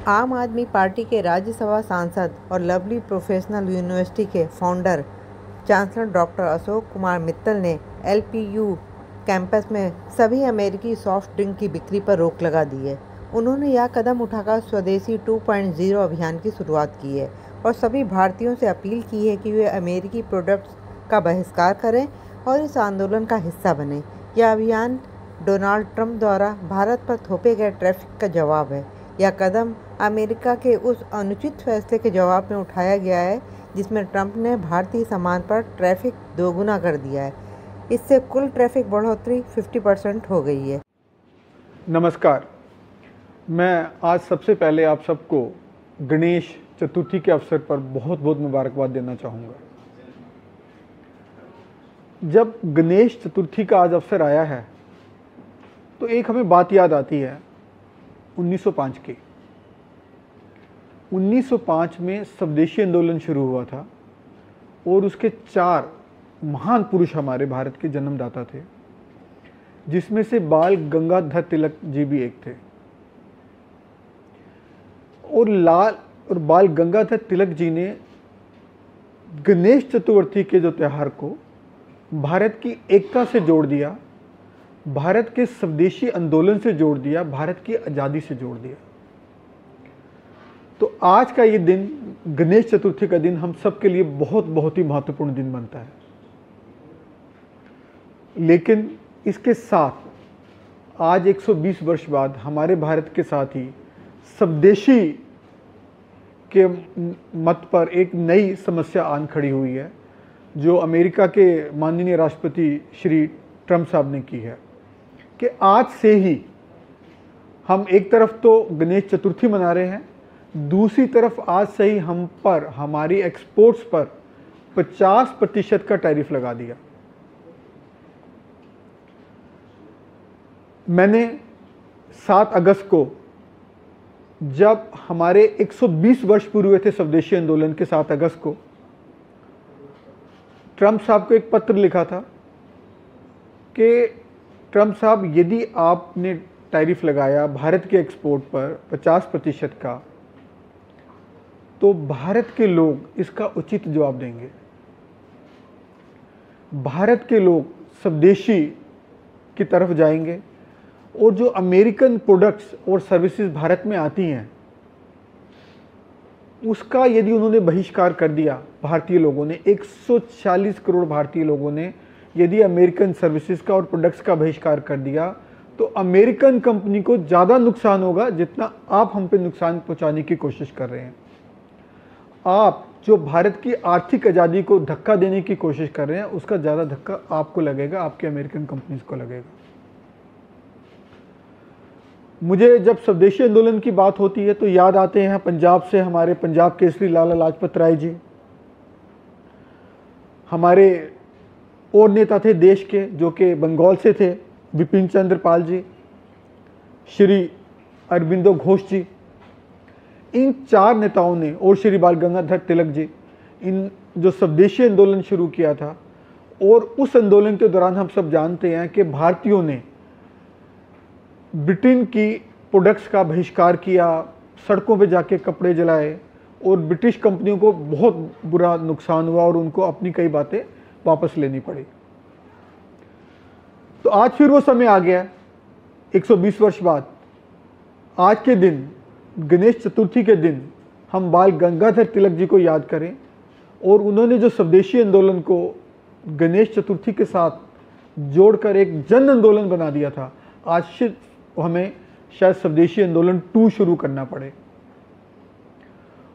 आम आदमी पार्टी के राज्यसभा सांसद और लवली प्रोफेशनल यूनिवर्सिटी के founder chancellor doctor Ashok Kumar Mittal ने एलपीयू कैंपस में सभी अमेरिकी सॉफ्ट ड्रिंक की बिक्री पर रोक लगा दी है। उन्होंने यह कदम उठाकर स्वदेशी 2.0 अभियान की शुरुआत की है और सभी भारतीयों से अपील की है कि वे अमेरिकी प्रोडक्ट्स का बहिष्कार करें और इस आंदोलन का हिस्सा बने। यह अभियान डोनाल्ड ट्रंप द्वारा भारत पर थोपे गए टैरिफ का जवाब है। यह कदम अमेरिका के उस अनुचित फैसले के जवाब में उठाया गया है जिसमें ट्रंप ने भारतीय सामान पर ट्रैफिक दोगुना कर दिया है। इससे कुल ट्रैफिक बढ़ोतरी 50% हो गई है। नमस्कार, मैं आज सबसे पहले आप सबको गणेश चतुर्थी के अवसर पर बहुत बहुत मुबारकबाद देना चाहूँगा। जब गणेश चतुर्थी का आज अवसर आया है तो एक हमें बात याद आती है 1905 की। 1905 में स्वदेशी आंदोलन शुरू हुआ था और उसके 4 महान पुरुष हमारे भारत के जन्मदाता थे, जिसमें से बाल गंगाधर तिलक जी भी एक थे। और बाल गंगाधर तिलक जी ने गणेश चतुर्थी के जो त्यौहार को भारत की एकता से जोड़ दिया, भारत के स्वदेशी आंदोलन से जोड़ दिया, भारत की आज़ादी से जोड़ दिया। तो आज का ये दिन, गणेश चतुर्थी का दिन, हम सब के लिए बहुत ही महत्वपूर्ण दिन बनता है। लेकिन इसके साथ आज 120 वर्ष बाद हमारे भारत के साथ ही स्वदेशी के मत पर एक नई समस्या आन खड़ी हुई है, जो अमेरिका के माननीय राष्ट्रपति श्री ट्रंप साहब ने की है कि आज से ही हम एक तरफ तो गणेश चतुर्थी मना रहे हैं, दूसरी तरफ आज से ही हम पर, हमारी एक्सपोर्ट्स पर 50% का टैरिफ लगा दिया। मैंने 7 अगस्त को, जब हमारे 120 वर्ष पूरे हुए थे स्वदेशी आंदोलन के, 7 अगस्त को ट्रंप साहब को एक पत्र लिखा था कि ट्रंप साहब, यदि आपने टैरिफ लगाया भारत के एक्सपोर्ट पर 50% का, तो भारत के लोग इसका उचित जवाब देंगे। भारत के लोग स्वदेशी की तरफ जाएंगे और जो अमेरिकन प्रोडक्ट्स और सर्विसेज भारत में आती हैं, उसका यदि उन्होंने बहिष्कार कर दिया, भारतीय लोगों ने, 140 करोड़ भारतीय लोगों ने यदि अमेरिकन सर्विसेज का और प्रोडक्ट्स का बहिष्कार कर दिया, तो अमेरिकन कंपनी को ज़्यादा नुकसान होगा जितना आप हम पे नुकसान पहुंचाने की कोशिश कर रहे हैं। आप जो भारत की आर्थिक आज़ादी को धक्का देने की कोशिश कर रहे हैं, उसका ज़्यादा धक्का आपको लगेगा, आपके अमेरिकन कंपनीज को लगेगा। मुझे जब स्वदेशी आंदोलन की बात होती है तो याद आते हैं पंजाब से हमारे पंजाब केसरी लाला लाजपत राय जी। हमारे और नेता थे देश के, जो कि बंगाल से थे, विपिन चंद्र पाल जी, श्री अरबिंदो घोष जी। इन 4 नेताओं ने, और श्री बाल गंगाधर तिलक जी, इन जो स्वदेशी आंदोलन शुरू किया था। और उस आंदोलन के दौरान हम सब जानते हैं कि भारतीयों ने ब्रिटेन की प्रोडक्ट्स का बहिष्कार किया, सड़कों पे जाके कपड़े जलाए और ब्रिटिश कंपनियों को बहुत बुरा नुकसान हुआ और उनको अपनी कई बातें वापस लेनी पड़ी। तो आज फिर वो समय आ गया, 120 वर्ष बाद। आज के दिन, गणेश चतुर्थी के दिन, हम बाल गंगाधर तिलक जी को याद करें और उन्होंने जो स्वदेशी आंदोलन को गणेश चतुर्थी के साथ जोड़कर एक जन आंदोलन बना दिया था। आज हमें शायद स्वदेशी आंदोलन 2 शुरू करना पड़े,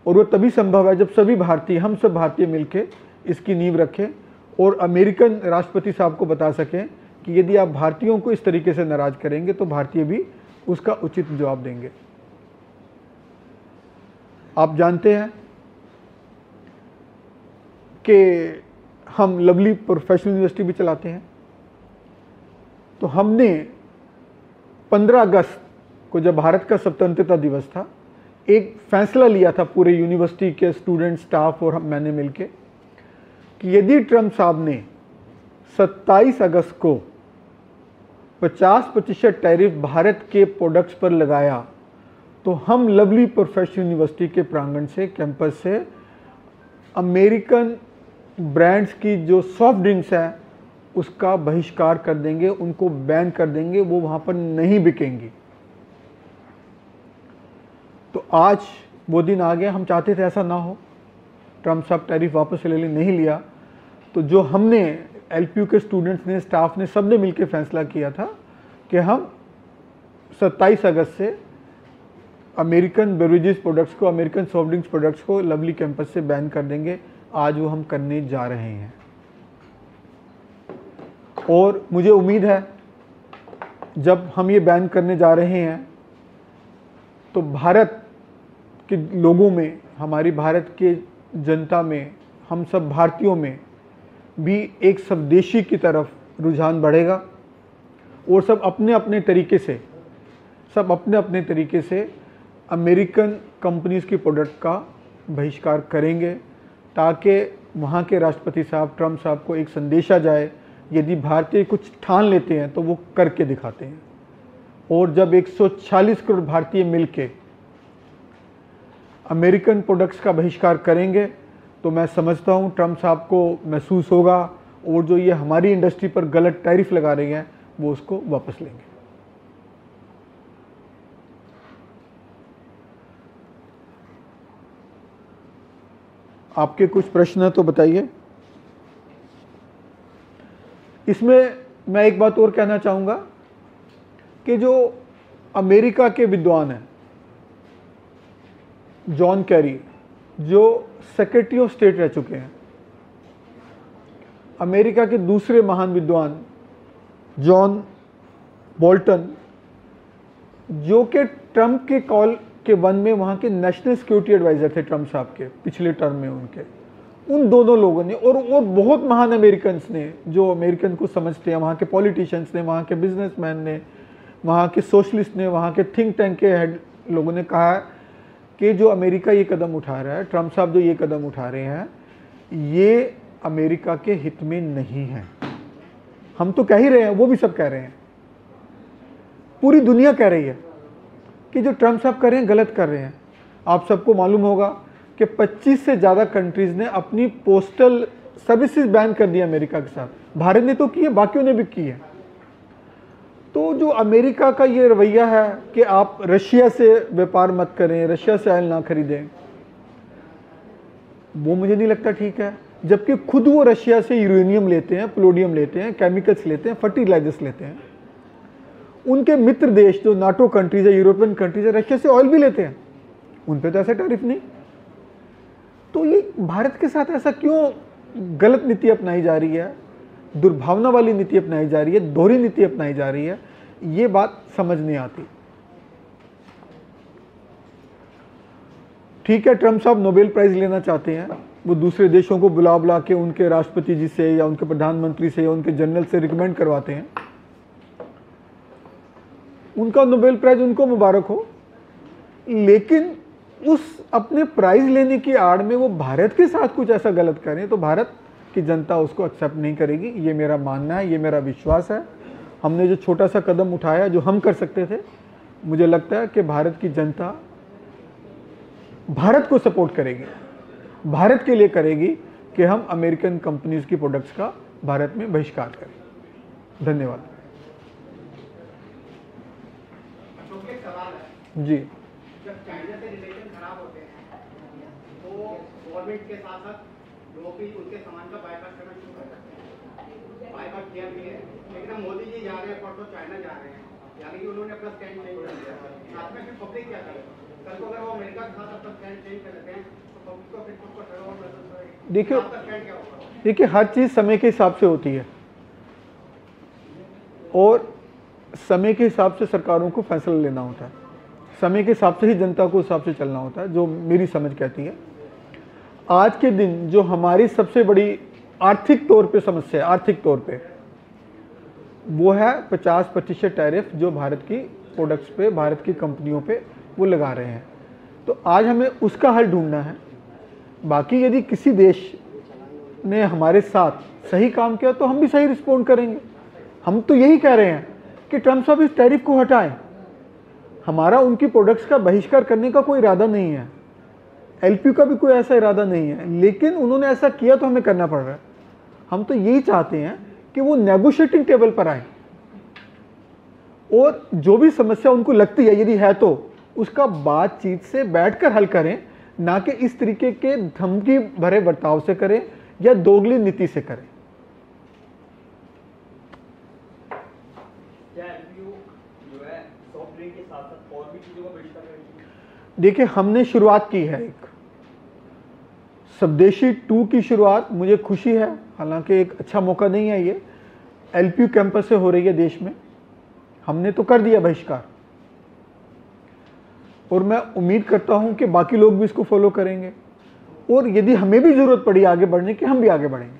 और वो तभी संभव है जब सभी भारतीय, हम सब भारतीय मिलकर इसकी नींव रखें और अमेरिकन राष्ट्रपति साहब को बता सकें कि यदि आप भारतीयों को इस तरीके से नाराज करेंगे तो भारतीय भी उसका उचित जवाब देंगे। आप जानते हैं कि हम लवली प्रोफेशनल यूनिवर्सिटी भी चलाते हैं। तो हमने 15 अगस्त को, जब भारत का स्वतंत्रता दिवस था, एक फैसला लिया था पूरे यूनिवर्सिटी के स्टूडेंट, स्टाफ और मैंने मिलके, कि यदि ट्रंप साहब ने 27 अगस्त को 50% टैरिफ भारत के प्रोडक्ट्स पर लगाया तो हम लवली प्रोफेशनल यूनिवर्सिटी के प्रांगण से, कैंपस से अमेरिकन ब्रांड्स की जो सॉफ्ट ड्रिंक्स है उसका बहिष्कार कर देंगे, उनको बैन कर देंगे, वो वहाँ पर नहीं बिकेंगी। तो आज वो दिन आ गया। हम चाहते थे ऐसा ना हो, ट्रम्प साहब टैरिफ वापस ले नहीं लिया, तो जो हमने एलपीयू के स्टूडेंट्स ने, स्टाफ ने, सब ने मिलकर फैसला किया था कि हम 27 अगस्त से अमेरिकन बेवरेजेस प्रोडक्ट्स को, अमेरिकन सॉफ्ट ड्रिंक्स प्रोडक्ट्स को लवली कैंपस से बैन कर देंगे। आज वो हम करने जा रहे हैं और मुझे उम्मीद है जब हम ये बैन करने जा रहे हैं तो भारत के लोगों में, हमारी भारत के जनता में, हम सब भारतीयों में भी एक स्वदेशी की तरफ रुझान बढ़ेगा और सब अपने अपने तरीके से अमेरिकन कंपनीज की प्रोडक्ट का बहिष्कार करेंगे, ताकि वहाँ के राष्ट्रपति साहब ट्रम्प साहब को एक संदेशा जाए, यदि भारतीय कुछ ठान लेते हैं तो वो करके दिखाते हैं। और जब 140 करोड़ भारतीय मिलके अमेरिकन प्रोडक्ट्स का बहिष्कार करेंगे तो मैं समझता हूँ ट्रम्प साहब को महसूस होगा और जो ये हमारी इंडस्ट्री पर गलत टैरिफ लगा रही हैं वो उसको वापस लेंगे। आपके कुछ प्रश्न है तो बताइए। इसमें मैं एक बात और कहना चाहूँगा कि जो अमेरिका के विद्वान हैं, जॉन कैरी, जो सेक्रेटरी ऑफ स्टेट रह चुके हैं, अमेरिका के दूसरे महान विद्वान जॉन बोल्टन, जो कि ट्रम्प के कॉल के वन में वहाँ के नेशनल सिक्योरिटी एडवाइज़र थे ट्रम्प साहब के पिछले टर्म में उनके, उन दोनों लोगों ने और बहुत महान अमेरिकन्स ने जो अमेरिकन को समझते हैं, वहाँ के पॉलिटिशियंस ने, वहाँ के बिजनेसमैन ने, वहाँ के सोशलिस्ट ने, वहाँ के थिंक टैंक के हेड लोगों ने कहा कि जो अमेरिका ये कदम उठा रहा है, ट्रम्प साहब जो ये कदम उठा रहे हैं, ये अमेरिका के हित में नहीं है। हम तो कह ही रहे हैं, वो भी सब कह रहे हैं, पूरी दुनिया कह रही है कि जो ट्रम्प साहब कर रहे हैं गलत कर रहे हैं। आप सबको मालूम होगा कि 25 से ज़्यादा कंट्रीज़ ने अपनी पोस्टल सर्विसेज बैन कर दिया अमेरिका के साथ। भारत ने तो की है, बाकियों ने भी की है। तो जो अमेरिका का ये रवैया है कि आप रशिया से व्यापार मत करें, रशिया से ऑयल ना खरीदें, वो मुझे नहीं लगता ठीक है, जबकि खुद वो रशिया से यूरेनियम लेते हैं, प्लोडियम लेते हैं, केमिकल्स लेते हैं, फर्टिलाइजर्स लेते हैं। उनके मित्र देश जो नाटो कंट्रीज है, यूरोपियन कंट्रीज है, रशिया से ऑयल भी लेते हैं, उन पे तो ऐसा टैरिफ नहीं। तो ये भारत के साथ ऐसा क्यों गलत नीति अपनाई जा रही है, दुर्भावना वाली नीति अपनाई जा रही है, दोहरी नीति अपनाई जा रही है, ये बात समझ नहीं आती। ठीक है, ट्रम्प साहब नोबेल प्राइज लेना चाहते हैं, वो दूसरे देशों को बुला बुला के उनके राष्ट्रपति जी से या उनके प्रधानमंत्री से या उनके जनरल से रिकमेंड करवाते हैं, उनका नोबेल प्राइज उनको मुबारक हो, लेकिन उस अपने प्राइज लेने की आड़ में वो भारत के साथ कुछ ऐसा गलत करें तो भारत की जनता उसको एक्सेप्ट नहीं करेगी। ये मेरा मानना है, ये मेरा विश्वास है। हमने जो छोटा सा कदम उठाया, जो हम कर सकते थे, मुझे लगता है कि भारत की जनता भारत को सपोर्ट करेगी, भारत के लिए करेगी कि हम अमेरिकन कंपनीज की प्रोडक्ट्स का भारत में बहिष्कार करें। धन्यवाद जी। जब चाइना से रिलेशन खराब होते हैं तो गवर्नमेंट के साथ साथ लोग भी उनके सामान का बायकॉट करना शुरू कर देते हैं। बायकॉट किया भी है, लेकिन मोदी जी जा रहे हैं, परसों चाइना जा रहे हैं, यानी कि उन्होंने अपना स्टैंड चेंज कर दिया। साथ में फिर पब्लिक क्या करे? कल को अगर वो अमेरिका के साथ अपना स्टैंड चेंज कर लेते हैं तो पब्लिक को फिर उसको ठहराव देखिए हर चीज़ समय के हिसाब से होती है और समय के हिसाब से सरकारों को फैसला लेना होता है, समय के हिसाब से ही जनता को हिसाब से चलना होता है, जो मेरी समझ कहती है। आज के दिन जो हमारी सबसे बड़ी आर्थिक तौर पे समस्या है, आर्थिक तौर पे, वो है 50% टैरिफ जो भारत की प्रोडक्ट्स पे, भारत की कंपनियों पे वो लगा रहे हैं। तो आज हमें उसका हल ढूंढना है। बाकी यदि किसी देश ने हमारे साथ सही काम किया तो हम भी सही रिस्पॉन्ड करेंगे। हम तो यही कह रहे हैं कि ट्रम्प साहब इस टैरिफ को हटाएं हमारा उनकी प्रोडक्ट्स का बहिष्कार करने का कोई इरादा नहीं है, एलपीयू का भी कोई ऐसा इरादा नहीं है, लेकिन उन्होंने ऐसा किया तो हमें करना पड़ रहा है। हम तो यही चाहते हैं कि वो नेगोशिएटिंग टेबल पर आए और जो भी समस्या उनको लगती है यदि है तो उसका बातचीत से बैठकर हल करें, ना कि इस तरीके के धमकी भरे बर्ताव से करें या दोगली नीति से करें। देखिए, हमने शुरुआत की है, एक स्वदेशी 2 की शुरुआत, मुझे खुशी है, हालांकि एक अच्छा मौका नहीं है ये, एलपीयू कैंपस से हो रही है देश में। हमने तो कर दिया बहिष्कार और मैं उम्मीद करता हूं कि बाकी लोग भी इसको फॉलो करेंगे और यदि हमें भी जरूरत पड़ी आगे बढ़ने की, हम भी आगे बढ़ेंगे।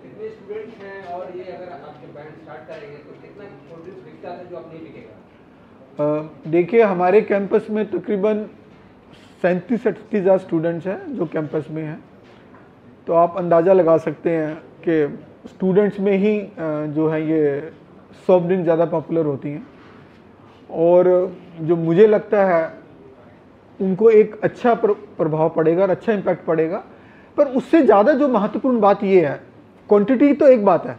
कितने स्टूडेंट्स हैं और ये अगर आपके बैंड स्टार्ट करेंगे तो कितना प्रोड्यूस बिकता है जो अब नहीं बिकेगा? देखिए, हमारे कैंपस में तकरीबन 37-38 स्टूडेंट्स हैं जो कैंपस में हैं, तो आप अंदाज़ा लगा सकते हैं कि स्टूडेंट्स में ही जो है ये सॉफ्ट ड्रिंक ज़्यादा पॉपुलर होती हैं और जो मुझे लगता है उनको एक अच्छा प्रभाव पड़ेगा और अच्छा इम्पैक्ट पड़ेगा। पर उससे ज़्यादा जो महत्वपूर्ण बात ये है, क्वांटिटी तो एक बात है,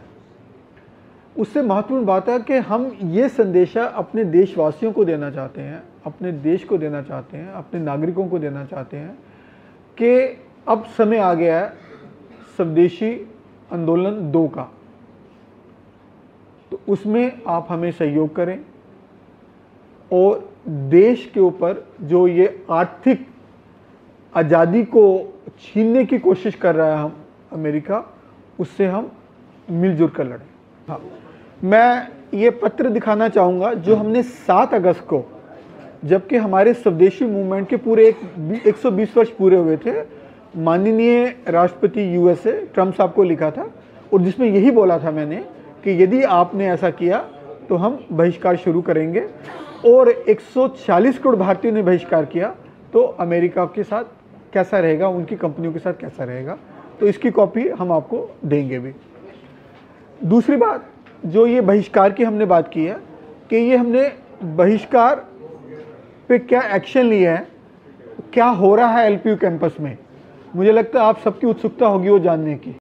उससे महत्वपूर्ण बात है कि हम ये संदेशा अपने देशवासियों को देना चाहते हैं, अपने देश को देना चाहते हैं, अपने नागरिकों को देना चाहते हैं कि अब समय आ गया है स्वदेशी आंदोलन 2 का, तो उसमें आप हमें सहयोग करें और देश के ऊपर जो ये आर्थिक आज़ादी को छीनने की कोशिश कर रहा है हम अमेरिका, उससे हम मिलजुल कर लड़ें। हाँ, मैं ये पत्र दिखाना चाहूँगा जो हमने 7 अगस्त को, जबकि हमारे स्वदेशी मूवमेंट के पूरे 120 वर्ष पूरे हुए थे, माननीय राष्ट्रपति यूएसए ट्रम्प साहब को लिखा था और जिसमें यही बोला था मैंने कि यदि आपने ऐसा किया तो हम बहिष्कार शुरू करेंगे और 140 करोड़ भारतीयों ने बहिष्कार किया तो अमेरिका के साथ कैसा रहेगा, उनकी कंपनियों के साथ कैसा रहेगा, तो इसकी कॉपी हम आपको देंगे भी। दूसरी बात, जो ये बहिष्कार की हमने बात की है कि ये हमने बहिष्कार पे क्या एक्शन लिया है, क्या हो रहा है एलपीयू कैंपस में, मुझे लगता है आप सबकी उत्सुकता होगी वो जानने की।